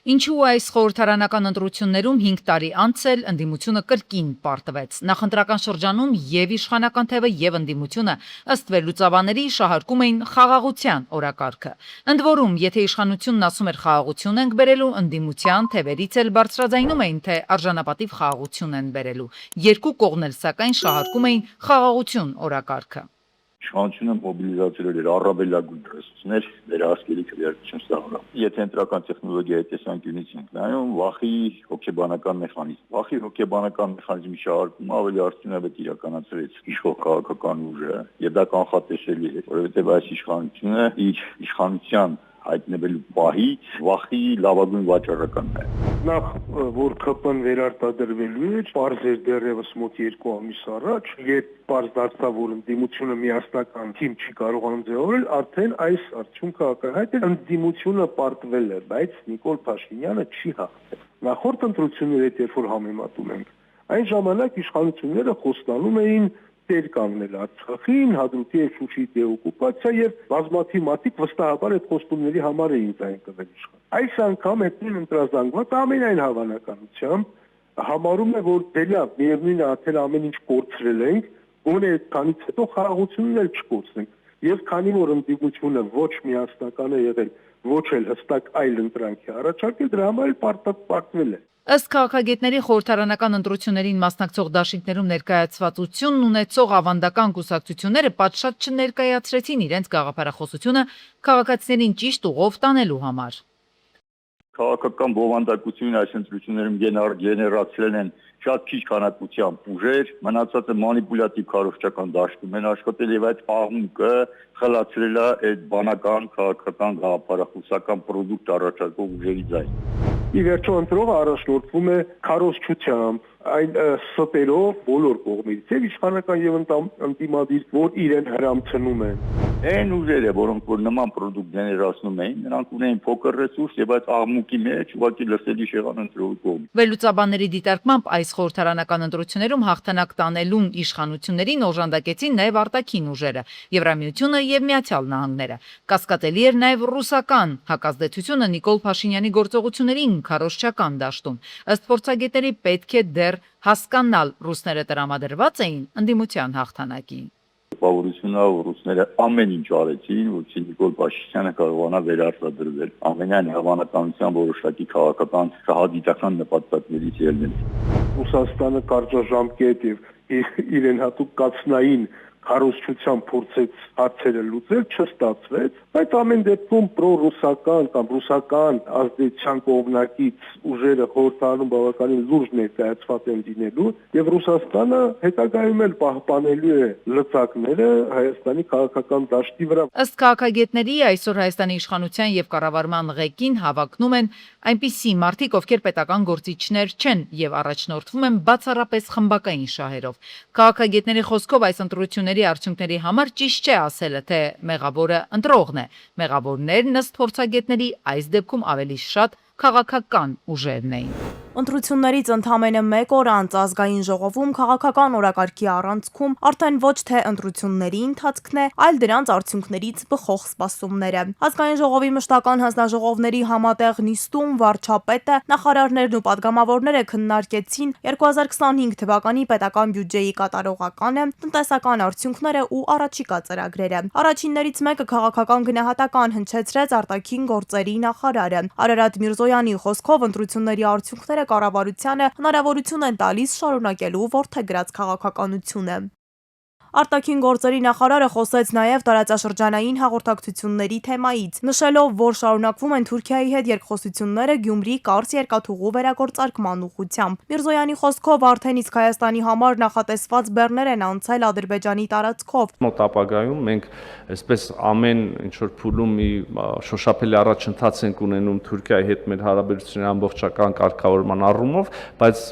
Ինչու այս խորհրդարանական ընտրություններում 5 տարի անց էլ ընդդիմությունը կրկին պարտվեց։ Նախընտրական շրջանում եւ իշխանական թևը եւ ընդդիմությունը ըստ վերլուծաբանների շահարկում էին խաղաղության օրակարգը։ Ընդ որում, եթե իշխանությունն ասում էր խաղաղություն ենք բերելու, ընդդիմության թևերից էլ բարձրաձայնում էին, թե արժանապատիվ խաղաղություն են բերելու։ Երկու կողմն էլ սակայն շահարկում էին խաղաղություն օրակարգը։ Իշխանությունը մոբիլիզացրել էր առավելագույն ռեսուրսներ վերահսկելի քվեարկություն ստանալու։ Եթե ընտրական տեխնոլոգիայի տեսանկյունից ենք նայում, վախի հոգեբանական մեխանիզմ։ Վախի հոգեբանական մեխանիզմի շահարկումը ավելի արդյունավետ իրականացրեց իշխող քաղաքական ուժը, եւ դա կանխատեսելի է, որովհետեւ այս իշխանությունը իր իշխանության հայտնվելու պահից վախի լավագույն վաճառականն է։ Նախ որ ԿՊ-ն վերարտադրվելու է, պարզ էր դեռևս մոտ 2 ամիս առաջ, երբ պարզ դարձավ, որ ընդդիմությունը միասնական թիմ չի կարողանում ձևավորել, արդեն այս արդյունքը ակնհայտ է, ընդդիմությունը պարտվել է, բայց Նիկոլ Փաշինյանը չի հաղթել։ Նախորդ ընտրությունների հետ երբ որ համեմատում ենք, այն ժամանակ իշխանությունները խոստանում էին տեր կանգնել Արցախին, Հադրութի եւ Շուշիի դեօկուպացիա եւ բազմաթիվ մարդիկ վստահաբար այդ խոստումների համար էին զայնկվել իշխան։ Այս անգամ հետին ընտրազանգված ամենայն հավանականությամբ համարում է, որ դե լավ, միևնույն է, արդեն ամեն ինչ կորցրել ենք, գոնե այդքանից հետո խաղաղությունն էլ չկորցնենք։ Եվ քանի որ ընդդիմությունը ոչ միասնական է եղել, ոչ էլ հստակ այլ ընտրանքի առաջարկել, դրա համար էլ պարտվել է։ Ըստ քաղաքագետների խորհրդարանական ընտրություններին մասնակցող դաշինքներում ներկայացվածությունն ունեցող ավանդական կուսակցությունները պատշաճ չներկայացրեցին իրենց գաղափարախոսությունը քաղաքացիներին ճիշտ ուղով տանելու համար։ Քաղաքական բովանդակությունն այս ընտրություններում գեներացրել են շատ քիչ քանակությամբ ուժեր, մնացածը մանիպուլյատիվ քարոզչական դաշտում են աշխատել եւ այդ աղմուկը խլացրել է այդ բանական քաղաքական գաղափարախոսական պրոդուկտ առաջարկող ուժերի ձայն։ Ի վերջո ընտրողը առաջնորդվում է քարոզչությամբ, այն ստերով բոլոր կողմից, եւ իշխանական եւ ընդդիմադիր, որ իրեն հրամցնում են։ Այն ուժերը, որոնք որ նման պրոդուկտ գեներացնում էին, նրանք ունեին փոքր ռեսուրս եւ այդ աղմուկի մեջ ուղղակի լսելի եղան ընտրողի կողմից։ Վերլուծաբանների դիտարկմամբ այս խորհրդարանական ընտրություններում հաղթանակ տանելուն իշխանություններին օժանդակեցին նաեւ արտաքին ուժերը՝ Եվրամիությունը եւ Միացյալ Նահանգները։ Կասկածելի էր նաեւ ռուսական հակազդեցությունը Նիկոլ Փաշինյանի գործողություններին քարոզչական դաշտում։ Ըստ փորձագետների պետք է դեռ հասկանալ ռուսները տրամադրված էին ընդդիմության հաղթանակին։ Տպավորությունն է, որ ռուսները ամեն ինչ արեցին, որպեսզի Նիկոլ Փաշինյանը կարողանա վերարտադրվել ամենայն հավանականությամբ որոշակի քաղաքական շահադիտական նպատակներից ելնել։ Ռուսաստանը կարճաժամկետ եւ իրեն հատուկ կացնային քարոզչությամբ փորձեց հարցերը լուծել, չստացվեց, բայց ամեն դեպքում պրոռուսական կամ ռուսական ազդեցության կողմնակից ուժերը խորհրդարանում բավականին լուրջ ներկայացված են լինելու եւ Ռուսաստանը հետագայում էլ պահպանելու է լծակները Հայաստանի քաղաքական դաշտի վրա։ Ըստ քաղաքագետների այսօր Հայաստանի իշխանության եւ կառավարման ղեկին հավակնում են այնպիսի մարդիկ, ովքեր պետական գործիչներ չեն եւ առաջնորդվում են բացառապես խմբակային շահերով։ Քաղաքագետների խոսքով այս ընտրությունների արդյունքների համար ճիշտ չէ ասելը, թե մեղավորը ընտրողն է։ Մեղավորներն ըստ փորձագետների այս դեպքում ավելի շատ քաղաքական ուժերն էին։ Ընտրություններից ընդամենը 1 օր անց ազգային ժողովում քաղաքական օրակարգի առանցքում արդեն ոչ թե ընտրությունների ընթացքն է, այլ դրանց արդյունքներից բխող սպասումները։ Ազգային ժողովի մշտական հանձնաժողովների համատեղ նիստում վարչապետը, նախարարներն ու պատգամավորները քննարկեցին 2025 թվականի պետական բյուջեի կատարողականը, տնտեսական արդյունքները ու առաջիկա ծրագրերը։ Առաջիններից մեկը քաղաքական գնահատական հնչեցրեց արտաքին գործերի նախարարը։ Արարատ Միրզոյանի խոսքով ընտրությունների արդյունքները կառավարությանը հնարավորություն են տալիս շարունակելու որդեգրած քաղաքականությունը։ Արտաքին գործերի նախարարը խոսեց նաև տարածաշրջանային հաղորդակցությունների թեմայից, նշելով, որ շարունակվում են Թուրքիայի հետ երկխոսությունները Գյումրի Կարս երկաթուղու վերագործարկման ուղղությամբ։ Միրզոյանի խոսքով արդեն իսկ Հայաստանի համար նախատեսված բեռներ են անցել Ադրբեջանի տարածքով։ Մոտ ապագայում մենք այսպես ամեն ինչ որ փուլում մի շոշափելի առաջընթաց ենք ունենում Թուրքիայի հետ մեր հարաբերությունների ամբողջական կարգավորման առումով, բայց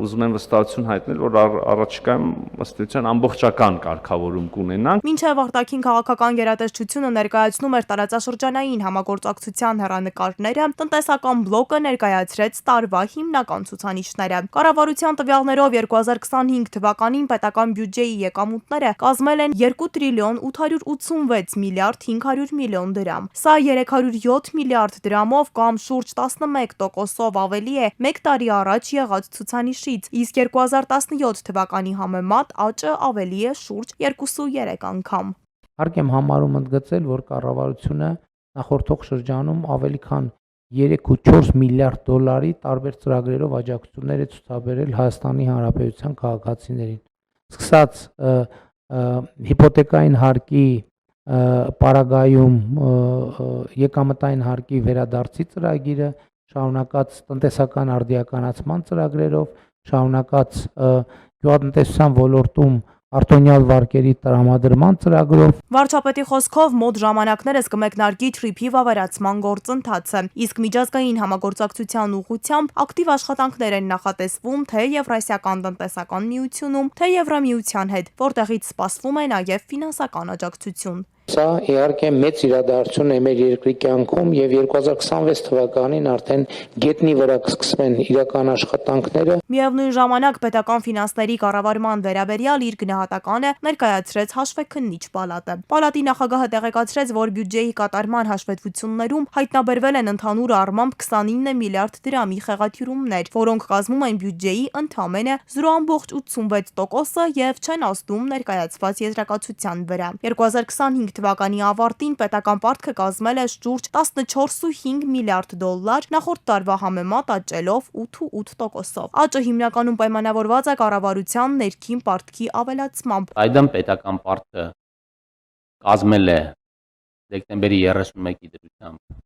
ուզում եմ վստահություն հայտնել, որ առաջիկայում ըստ էության ամբողջական կարգավորում կունենանք։ Մինչև արտաքին քաղաքական գերատեսչությունը ներկայացնում էր տարածաշրջանային համագործակցության հեռանկարները, տնտեսական բլոկը ներկայացրեց տարվա հիմնական ցուցանիշները։ Կառավարության տվյալներով 2025 թվականին պետական բյուջեի եկամուտները կազմել են 2 տրիլիոն 886 միլիարդ 500 միլիոն դրամ։ Սա 307 միլիարդ դրամով կամ շուրջ 11%-ով ավելի է 1 տարի առաջ եղած ցուցանիշից, իսկ 2017 թվականի համեմատ աճը ավելի է շուրջ 2.3 անգամ։ Հարկ եմ համարում ընդգծել, որ կառավարությունը նախորդող շրջանում ավելի քան 3.4 միլիարդ դոլարի տարբեր ծրագրերով աջակցություններ է ցուցաբերել Հայաստանի Հանրապետության քաղաքացիներին։ Սկսած հիպոթեկային հարկի պարագայում եկամտային հարկի վերադարձի ծրագիրը, շարունակած տնտեսական արդիականացման ծրագրերով, շարունակած գյուղատնտեսության ոլորտում արտոնյալ վարկերի տրամադրման ծրագրով։ Վարչապետի խոսքով մոտ ժամանակներս կմեկնարկի թրիփի վավերացման գործընթացը, իսկ միջազգային համագործակցության ուղղությամբ ակտիվ աշխատանքներ են նախատեսվում թե Եվրասիական տնտեսական միությունում, թե Եվրամիության հետ, որտեղից սպասվում է նաև ֆինանսական աջակցություն։ Սա իհարկե մեծ իրադարձություն է մեր երկրի կյանքում եւ 2026 թվականին արդեն գետնի վրա կսկսվեն իրական աշխատանքները։ Միևնույն ժամանակ պետական ֆինանսների կառավարման վերաբերյալ իր գնահատականը ներկայացրեց հաշվեկնիչ պալատը։ Պալատի նախագահը տեղեկացրեց, որ բյուջեի կատարման հաշվետվություններում հայտնաբերվել են ընդհանուր առմամբ 29 միլիարդ դրամի խեղաթյուրումներ, որոնք կազմում են բյուջեի ընդամենը 0.86%-ը եւ չեն ազդում ներկայացված եզրակացության վրա։ 2025 թվականի ավարտին պետական պարտքը կազմել է շուրջ 14.5 միլիարդ դոլար, նախորդ տարվա համեմատ աճելով 8.8%-ով։ Աճը հիմնականում պայմանավորված է կառավարության ներքին պարտքի ավելացմամբ։ Այդմ պետական պարտքը կազմել է դեկտեմբերի 31-ի դրությամբ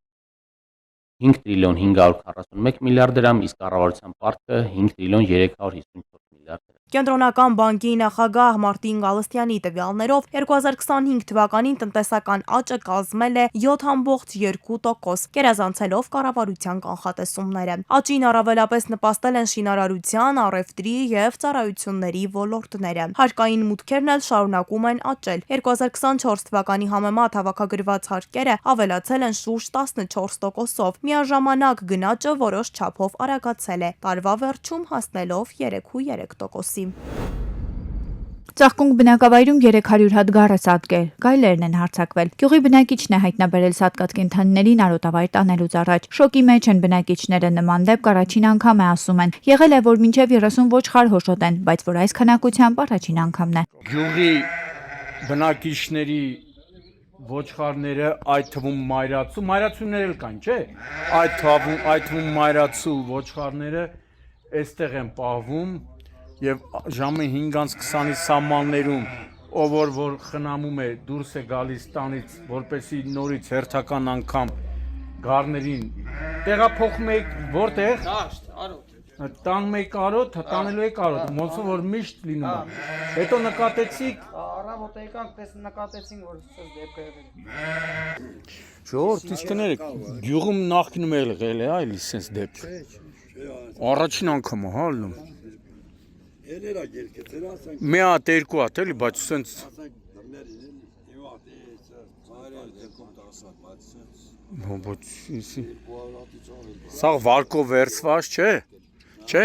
5 տրիլիոն 541 միլիարդ դրամ, իսկ կառավարության պարտքը 5 տրիլիոն 354 միլիարդ դրամ։ Կենտրոնական բանկի նախագահ Մարտին Գալստյանի տվյալներով 2025 թվականին տնտեսական աճը կազմել է 7.2%, գերազանցելով կառավարության կանխատեսումները։ Աճին առավելապես նպաստել են շինարարության, առևտրի եւ ծառայությունների ոլորտները։ Հարկային մուտքերն էլ շարունակում են աճել։ 2024 թվականի համեմատ հավաքագրված հարկերը ավելացել են շուրջ 14%-ով։ Միաժամանակ գնաճը որոշ չափով արագացել է, տարվա վերջում հասնելով 3.3%-ի։ Ծաղկունք բնակավայրում 300 հատ գառը սատկել, գայլերն են հարձակվել։ Գյուղի բնակիչն է հայտնաբերել սատկած կենդանիներին արոտավայր տանելուց առաջ։ Շոկի մեջ են բնակիչները, նման դեպք առաջին անգամ է, ասում են։ Եղել է, որ մինչև 30 ոչխար հոշոտեն, բայց որ այս քանակությամբ առաջին անգամն է։ Գյուղի բնակիչների ոչխարները, այդ թվում մայրացուներ էլ կան, չէ՞։ Այդ թվում մայրացու ոչխարները այստեղ են պահվում եւ ժամը 5:20-ի սահմաններում ով որ խնամում է դուրս է գալիս տանից, որպեսի նորից հերթական անգամ գառներին տեղափոխում եք որտեղ տանում եք արոտ, տանելու եք արոտ, ոնց որ միշտ լինում է։ Հետո նկատեցիք առավոտ եկանք, պես նկատեցինք, որ ցած դեպքը եղել։ Ժողովուրդ, իսկ կներեք, գյուղում նախկինում եղել է, այլ sense դեպք։ Առաջին անգամ է, հա, ալնում։ Մի հատ երկու հատ էլի, բայց sense Սա վարկով վերցված չէ։ Չէ։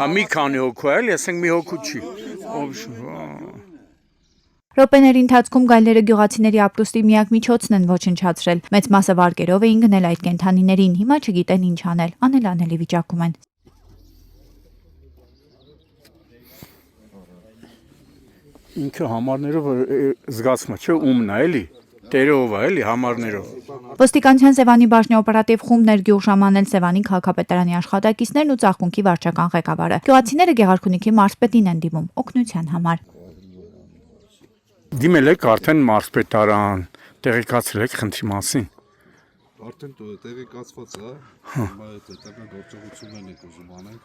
Հա մի քանի հոգու է, էլի, ասենք մի հոգու չի։ Րոպեների ընթացքում գայլերը գյուղացիների ապրուստի միակ միջոցն են ոչնչացրել։ Մեծ մասը վարկերով էին գնել այդ կենդանիներին, հիմա չգիտեն ինչ անել, անելանելի վիճակում են։ Ինքը համարներով զգացում է, չէ, ումն է, էլի։ Տերով է, էլի, համարներով։ Ոստիկանության Սևանի բաժնի օպերատիվ խումբն էր գյուղ ժամանել Սևանի քաղաքապետարանի աշխատակիցներն ու ծաղկունքի վարչական ղեկավարը։ Գյուղացիները Գեղարքունիքի մարզպետին են դիմում օգնության համար։ Դիմել եք արդեն մարզպետարան, տեղեկացրել եք խնդրի մասին։ Արդեն տեղեկացված է, բայց հետագա գործողություններն ենք ուզում անենք,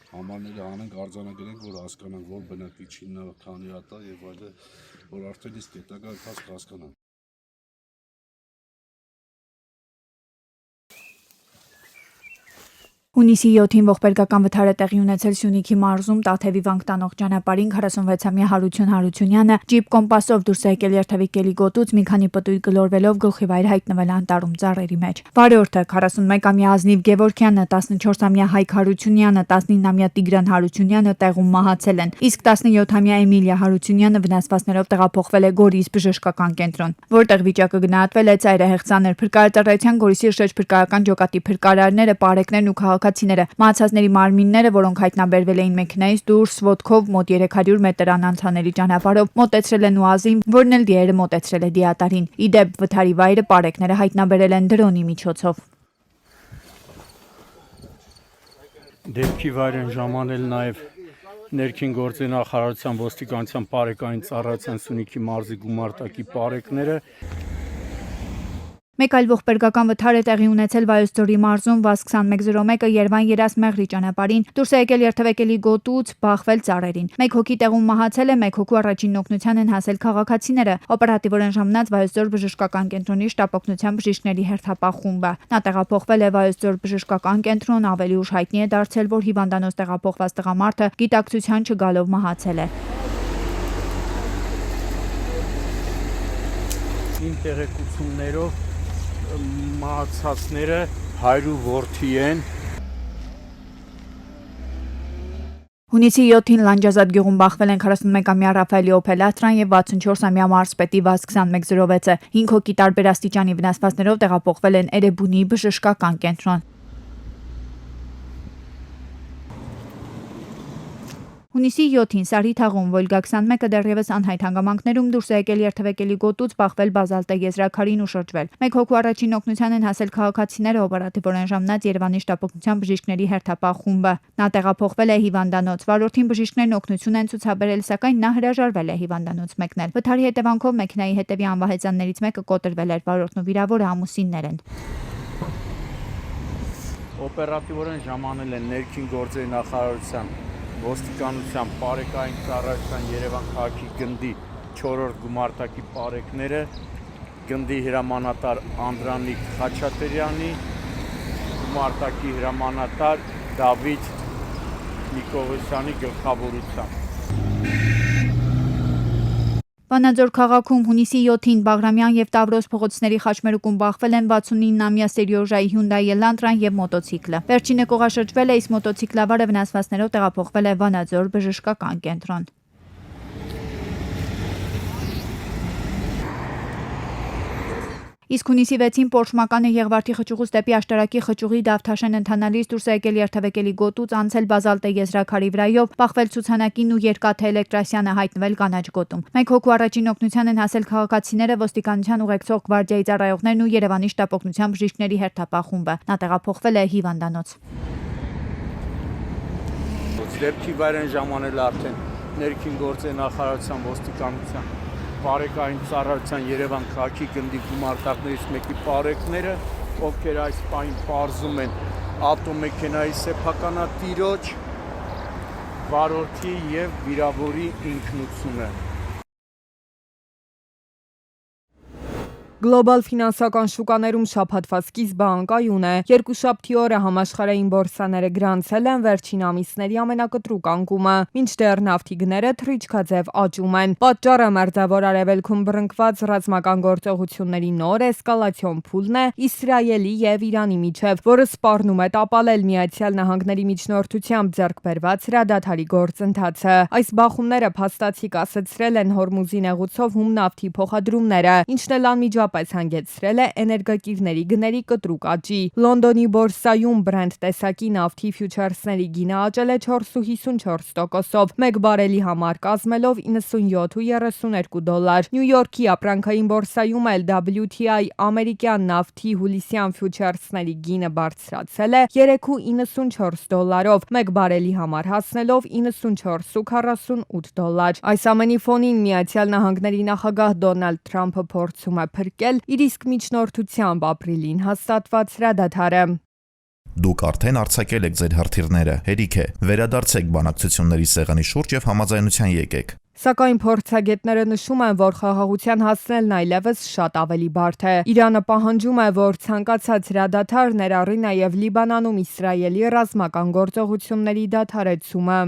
համարները անենք, արձանագրենք, որ հասկանանք, որ բնակիչին քանի հատ է եւ այլը, որ արդեն իսկ հետագա ընթացքը հասկանանք։ Հունիսի 7-ին ողբերգական վթար է տեղի ունեցել Սյունիքի մարզում Տաթևի վանք տանող ճանապարհին 46-ամյա Հարություն Հարությունյանը ջիպ կոմպասով դուրս է եկել երթևեկելի գոտուց, մի քանի պտույտ գլորվելով գլխիվայր հայտնվել անտառում ծառերի մեջ։ Վարորդը 41-ամյա Ազնիվ Գևորգյանը, 14-ամյա Հայկ Հարությունյանը, 19-ամյա Տիգրան Հարությունյանը տեղում մահացել են, իսկ 17-ամյա Էմիլիա Հարությունյանը վնասվածքներով տեղափոխվել է Գորիս բժշկական կենտրոն, որտեղ վիճակը գնահատվել է ծայրահեղ ծանր։ Փրկարարծառայության Գորիսի շրջան փրկարարական ջոկատի փրկարարները, պարեկներն ու քաղաքացիները մահացածների մարմինները, որոնք հայտնաբերվել էին մեքենայից դուրս ոտքով մոտ 300 մետր անանցանելի ճանապարհով, մոտեցրել են Ուազին, որն էլ դիերը մոտեցրել է դիատարին։ Իդեպ վթարի վայրը պարեկները հայտնաբերել են դրոնի միջոցով։ Դեպքի վայր են ժամանել նաև ներքին գործերի նախարարության ոստիկանության պարեկային ծառայության Սյունիքի մարզի գումարտակի պարեկները։ Մեկ այլ ողբերգական վթար է տեղի ունեցել Վայոց ձորի մարզում ՎԱԶ 2101-ը Երևան-Երաս Մեղրի ճանապարհին, դուրս է եկել երթևեկելի գոտուց, բախվել ծառերին։ Մեկ հոգի տեղում մահացել է, մեկ հոգու առաջին օգնության են հասել քաղաքացիները։ Օպերատիվորեն ժամանած Վայոց ձոր բժշկական կենտրոնի շտապօգնության բժիշկների հերթապահ խումբը։ Նա տեղափոխվել է Վայոց ձոր բժշկական կենտրոն, ավելի ուշ հայտնի է դարձել, որ հիվանդանոց տեղափոխված տղամարդը գիտակցության չգալով մահացել է։ Ինտերեկություններով մահացածները հայրու որդի են։ Հունիսի 7-ին Լանջազատ գյուղում բախվել են 41-ամյա Ռաֆայելի Օփել Աստրան եւ 64-ամյա մարզպետի ՎԱԶ 2106-ը։ 5 հոգի տարբեր աստիճանի վնասվածքներով տեղափոխվել են Էրեբունի բժշկական կենտրոն։ Հունիսի 7-ին Սարի թաղում Վոլգա 21-ը դեռևս անհայտ հանգամանքներում դուրս է եկել երթևեկելի գոտուց, բախվել բազալտե եզրաքարին ու շրջվել։ Մեկ հոգու առաջին օգնության են հասել քաղաքացիները, օպերատիվորեն ժամանած Երևանի շտապօգնության բժիշկների հերթապահ խումբը։ Նա տեղափոխվել է հիվանդանոց։ Վարորդին բժիշկներն օգնություն են ցուցաբերել, սակայն նա հրաժարվել է հիվանդանոց մեկնել։ Վթարի հետևանքով մեքենայի հետևի անվահեծաններից մեկը կոտրվել էր, վարորդն ու վիրավորը ամուսիններ են։ Օպերատիվորեն ժամանել են ներքին գործերի նախարարության ոստիկանության պարեկային ծառայության Երևան քաղաքի գնդի 4-րդ գումարտակի պարեկները, գնդի հրամանատար Անդրանիկ Խաչատրյանի, գումարտակի հրամանատար Դավիթ Նիկողոսյանի գլխավորությամբ։ Վանաձոր քաղաքում հունիսի 7-ին Բաղրամյան եւ Տավրոս փողոցների խաչմերուկում բախվել են 69-ամյա Սերիոժայի Hyundai Elantra-ն եւ մոտոցիկլը։ Վերջինը կողաշրջվել է, իսկ մոտոցիկլավարը վնասվածքներով տեղափոխվել է Վանաձոր բժշկական կենտրոն։ Իսկ հունիսի 6-ին Պորշ մականը Եղվարդի խճուղուց դեպի Աշտարակի խճուղի Դավթաշեն ընթանալիս դուրս է եկել երթևեկելի գոտուց, անցել բազալտե եզրաքարի վրայով, բախվել ցուցանակին ու Երկաթե Էլեկտրասյանը հայտնվել կանաչ գոտում։ Մեկ հոգու առաջին օգնության են հասել քաղաքացիները, ոստիկանության ուղեկցող գվարդիայի ծառայողներն ու Երևանի շտապօգնության բժիշկների հերթապահ խումբը։ Նա տեղափոխվել է հիվանդանոց։ Դեպքի վայր են ժամանել արդեն ներքին գործերի նախարարության ոստիկանության պարեկային ծառայության Երևան քաղաքի գնդի գումարտակներից մեկի պարեկները, ովքեր այս պահին պարզում են ավտոմեքենայի սեփականատիրոջ, վարորդի եւ վիրավորի ինքնությունը։ Գլոբալ ֆինանսական շուկաներում շաբաթվա սկիզբը անկայուն է։ Երկուշաբթի օրը համաշխարհային բորսաները գրանցել են վերջին ամիսների ամենակտրուկ անկումը, մինչդեռ նավթի գները թռիչքաձև աճում են։ Պատճառը Մերձավոր Արևելքում բռնկված ռազմական գործողությունների նոր էսկալացիոն փուլն է Իսրայելի եւ Իրանի միջև, որը սպառնում է տապալել Միացյալ Նահանգների միջնորդությամբ ձեռք բերված հրադադարի գործընթացը։ Այս բախումները փաստացի կասեցրել են Հորմուզի նեղուցով հում նավթի փոխադրումները, ինչն էլ անմիջապես հանգեցրել է էներգակիրների գների կտրուկ աճի։ Լոնդոնի բորսայում Brent տեսակի նավթի ֆյուչերսների գինը աճել է 4.54%-ով, 1 բարելի համար կազմելով $97.32։ Նյու Յորքի ապրանքային բորսայում էլ WTI ամերիկյան նավթի հուլիսյան ֆյուչերսների գինը բարձրացել է $3.94-ով, 1 բարելի համար հասնելով $94.48։ Այս ամենի ֆոնին Միացյալ Նահանգների նախագահ Դոնալդ Թրամփը փորձում է իր իսկ միջնորդությամբ ապրիլին հաստատված հրադադարը։ Դուք արդեն արձակել եք ձեր հրթիռները, հերիք է, վերադարձեք բանակցությունների սեղանի շուրջ եւ համաձայնության եկեք։ Սակայն փորձագետները նշում են, որ խաղաղության հասնելն այլևս շատ ավելի բարդ է։ Իրանը պահանջում է, որ ցանկացած հրադադար ներառի նաև Լիբանանում Իսրայելի ռազմական գործողությունների դադարեցումը։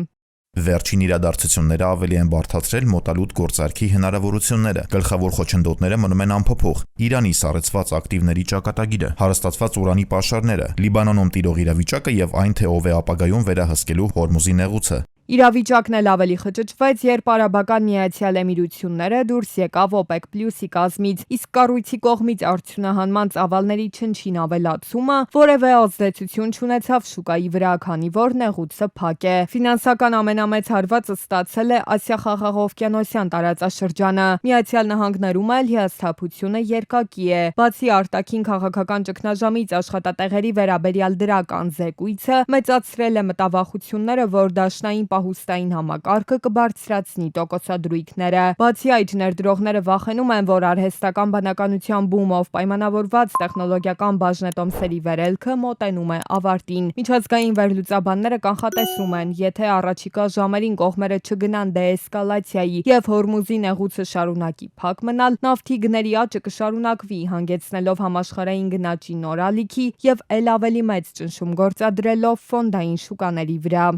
Վերջին իրադարձությունները ավելի են բարդացրել մոտալուտ գործարքի հնարավորությունները։ Գլխավոր խոչընդոտները մնում են անփոփոխ։ Իրանի սառեցված ակտիվների ճակատագիրը, հարստացված ուրանի պաշարները, Լիբանանում տիրող իրավիճակը եւ այն, թե ով է ապագայում վերահսկելու Հորմուզի նեղուցը։ Իրավիճակն էլ ավելի խճճվեց, երբ Արաբական Միացյալ Էմիրությունները դուրս եկավ OPEC+-ի կազմից, իսկ կառույցի կողմից արդյունահանման ծավալների չնչին ավելացումը որևէ ազդեցություն չունեցավ շուկայի վրա, քանի որ նեղուցը փակ է։ Ֆինանսական ամենամեծ հարվածը ստացել է Ասիա-Խաղաղօվկիանոսյան տարածաշրջանը։ Միացյալ Նահանգներում էլ հիասթափությունը երկակի է։ Բացի արտաքին քաղաքական ճգնաժամից աշխատատեղերի վերաբերյալ դրական զեկույցը մեծացրել է մտավախությունները, որ դաշնային պահուստային համակարգը կբարձրացնի տոկոսադրույքները։ Բացի այդ, ներդրողները վախենում են, որ արհեստական բանականության բումով պայմանավորված տեխնոլոգիական բաժնետոմսերի վերելքը մոտենում է ավարտին։ Միջազգային վերլուծաբանները կանխատեսում են, եթե առաջիկա ժամերին կողմերը չգնան դեէսկալացիայի եւ Հորմուզի նեղուցը շարունակի փակ մնալ, նավթի գների աճը կշարունակվի, հանգեցնելով համաշխարհային գնաճի նոր ալիքի եւ ել ավելի մեծ ճնշում գործադրելով ֆոնդային շուկաների վրա։